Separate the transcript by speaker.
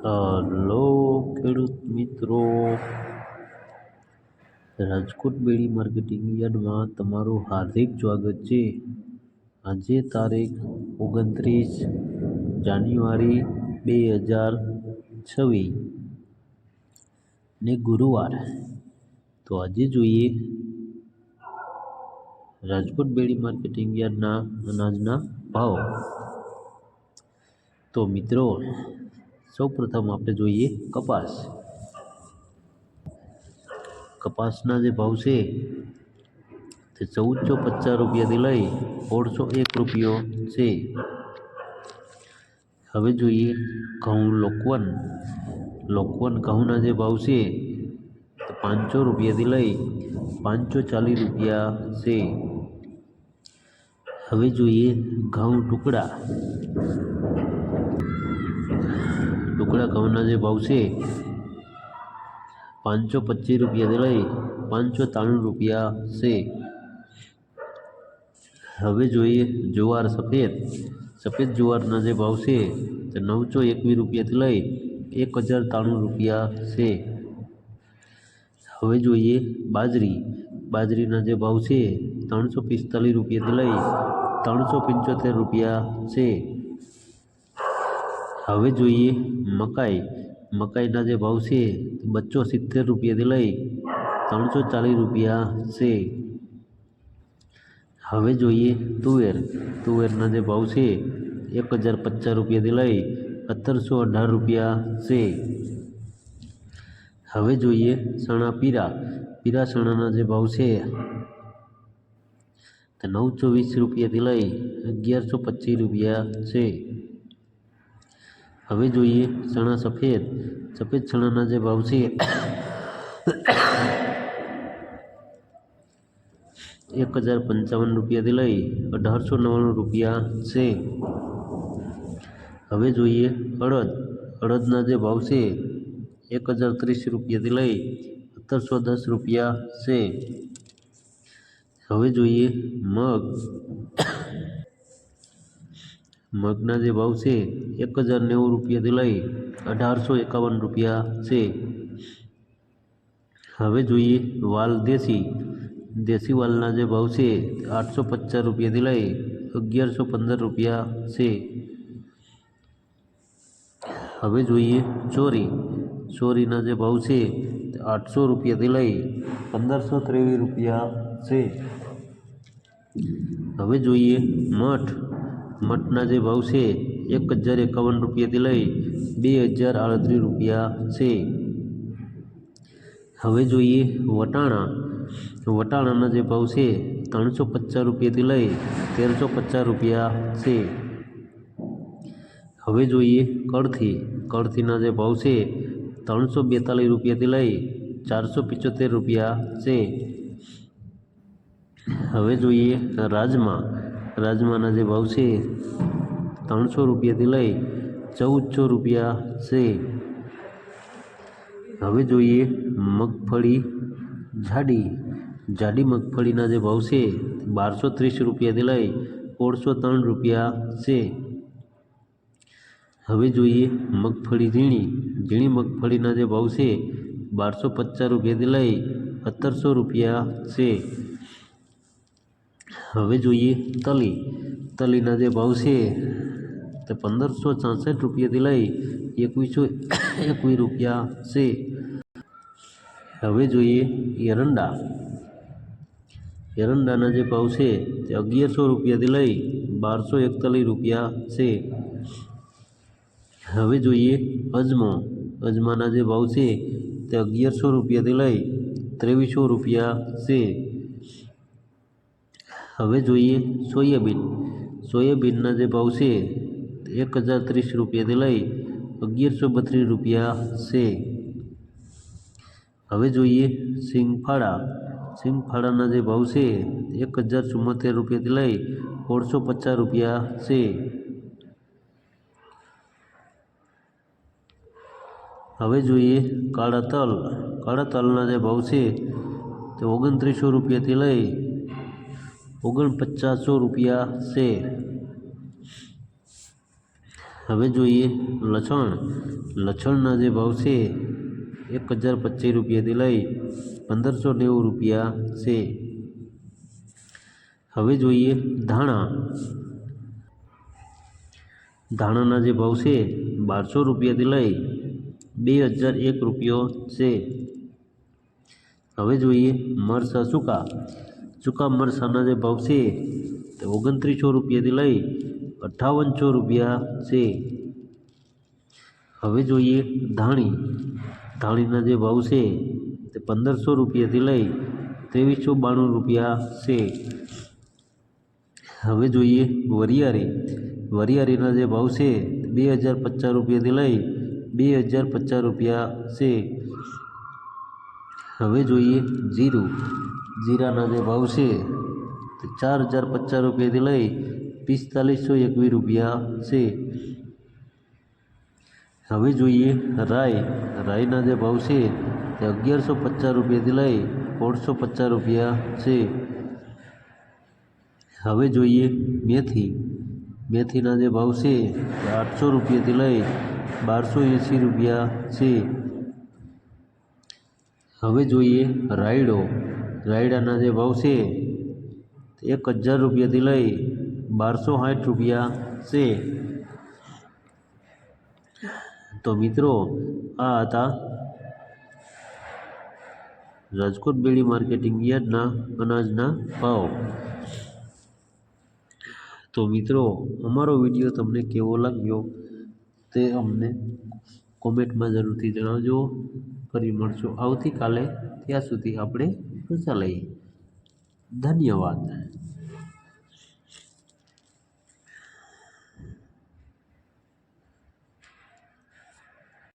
Speaker 1: Hello ખેડૂત મિત્રો, રાજકોટ બેડી marketing યાર્ડમાં તમારું હાર્દિક સ્વાગત છે. આજે તારીખ 29 જાન્યુઆરી 2026 ને ગુરુવાર. તો આજે જોઈએ રાજકોટ બેડી માર્કેટિંગ યાર્ડના અનાજના ભાવ. તો મિત્રો, સૌપ્રથમ આપણે જોઈએ કપાસ. કપાસના જે ભાવ છે તે 1450 રૂપિયાથી લઈ 1601 રૂપિયો છે. હવે જોઈએ ઘઉં લોકવન ઘઉંના જે ભાવ છે તે 500 રૂપિયાથી લઈ 540 રૂપિયા છે. હવે જોઈએ ઘઉં ટુકડા ઘઉંના જે ભાવ છે 525 રૂપિયાથી લઈ 593 રૂપિયા છે. હવે જોઈએ જુવાર સફેદ જુવારના જે ભાવ છે તે 921 રૂપિયાથી લઈ 1093 રૂપિયા છે. હવે જોઈએ બાજરીના જે ભાવ છે 345 રૂપિયાથી લઈ 375 રૂપિયા છે. હવે જોઈએ મકાઈના જે ભાવ છે 270 રૂપિયાથી લઈ 340 રૂપિયા છે. હવે જોઈએ તુવેરના જે ભાવ છે 1050 રૂપિયાથી લઈ 1718 રૂપિયા છે. હવે જોઈએ ચણા પીળા ચણાના જે ભાવ છે તે 920 રૂપિયાથી લઈ 1125 રૂપિયા છે. હવે જોઈએ ચણા સફેદ ચણાના જે ભાવ છે 1055 રૂપિયાથી લઈ 1899 રૂપિયા છે. હવે જોઈએ અડદના જે ભાવ છે 1030 રૂપિયાથી લઈ 1710 રૂપિયા છે. હવે જોઈએ મગના જે ભાવ છે 1090 રૂપિયાથી લઈ 1851 રૂપિયા છે. હવે જોઈએ વાલ દેશી વાલના જે ભાવ છે 850 રૂપિયાથી લઈ 1115 રૂપિયા છે. હવે જોઈએ ચોરીના જે ભાવ છે 800 રૂપિયાથી લઈ 1523 રૂપિયા છે. હવે જોઈએ મઠના જે ભાવ છે 1051 રૂપિયાથી લઈ 2038 રૂપિયા છે. હવે જોઈએ વટાણાના જે ભાવ છે 350 રૂપિયાથી લઈ 1350 રૂપિયા છે. હવે જોઈએ કળથીના જે ભાવ છે 342 રૂપિયાથી લઈ 475 રૂપિયા છે. હવે જોઈએ રાજમાના જે ભાવ છે 300 રૂપિયાથી લઈ 1400 રૂપિયા છે. હવે જોઈએ મગફળી જાડી મગફળીના જે ભાવ છે 1230 રૂપિયાથી લઈ 1603 રૂપિયા છે. હવે જોઈએ મગફળી ઝીણી મગફળીના જે ભાવ છે 1250 રૂપિયાથી લઈ 1700 રૂપિયા છે. હવે જોઈએ તલીના જે ભાવ છે તે 1566 રૂપિયાથી લઈ 2121 રૂપિયા છે. હવે જોઈએ એરંડાના જે ભાવ છે તે 1100 રૂપિયાથી લઈ 1241 રૂપિયા છે. હવે જોઈએ અજમાના જે ભાવ છે તે 1100 રૂપિયાથી લઈ 2300 રૂપિયા છે. હવે જોઈએ સોયાબીનના જે ભાવ છે 1030 રૂપિયાથી લઈ 1132 રૂપિયા છે. હવે જોઈએ સિંગફાળાના જે ભાવ છે 1074 રૂપિયાથી લઈ 1650 રૂપિયા છે. હવે જોઈએ કાળા તલના જે ભાવ છે તે 2900 રૂપિયાથી લઈ 4900 રૂપિયા છે. હવે જોઈએ લસણ. લસણના જે ભાવ છે 1025 રૂપિયાથી લઈ 1590 રૂપિયા છે. હવે જોઈએ ધાણા. ધાણાના જે ભાવ છે 1200 રૂપિયાથી લઈ 2001 રૂપિયો છે. હવે જોઈએ મરચાં સૂકા. સૂકા મરચાંના જે ભાવ છે તે 2900 રૂપિયાથી લઈ 5800 રૂપિયા છે. હવે જોઈએ ધાણી. ધાણીના જે ભાવ છે તે 1500 રૂપિયાથી લઈ 2392 રૂપિયા છે. હવે જોઈએ વરિયાળી. વરિયાળીના જે ભાવ છે 2050 રૂપિયાથી લઈ 2050 રૂપિયા છે. હવે જોઈએ જીરું. જીરાના જે ભાવ છે તે 4050 રૂપિયાથી લઈ 4521 રૂપિયા છે. હવે જોઈએ રાઈ. રાઈના જે ભાવ છે તે 1150 રૂપિયાથી લઈ 1550 રૂપિયા છે. હવે જોઈએ મેથી. મેથીના જે ભાવ છે તે 800 રૂપિયાથી લઈ 1280 રૂપિયા છે. હવે જોઈએ રાયડો. રાયડાના જે ભાવ છે તે 1000 રૂપિયાથી લઈ 1260 રૂપિયા છે. તો મિત્રો આ હતા રાજકોટ બેડી માર્કેટિંગ યાર્ડના અનાજના ભાવ. તો મિત્રો અમારો વિડીયો તમને કેવો લાગ્યો તે અમને કોમેન્ટમાં જરૂરથી જણાવજો. ફરી મળશું આવતીકાલે. ત્યાં સુધી આપણે રજા લઈએ. ધન્યવાદ.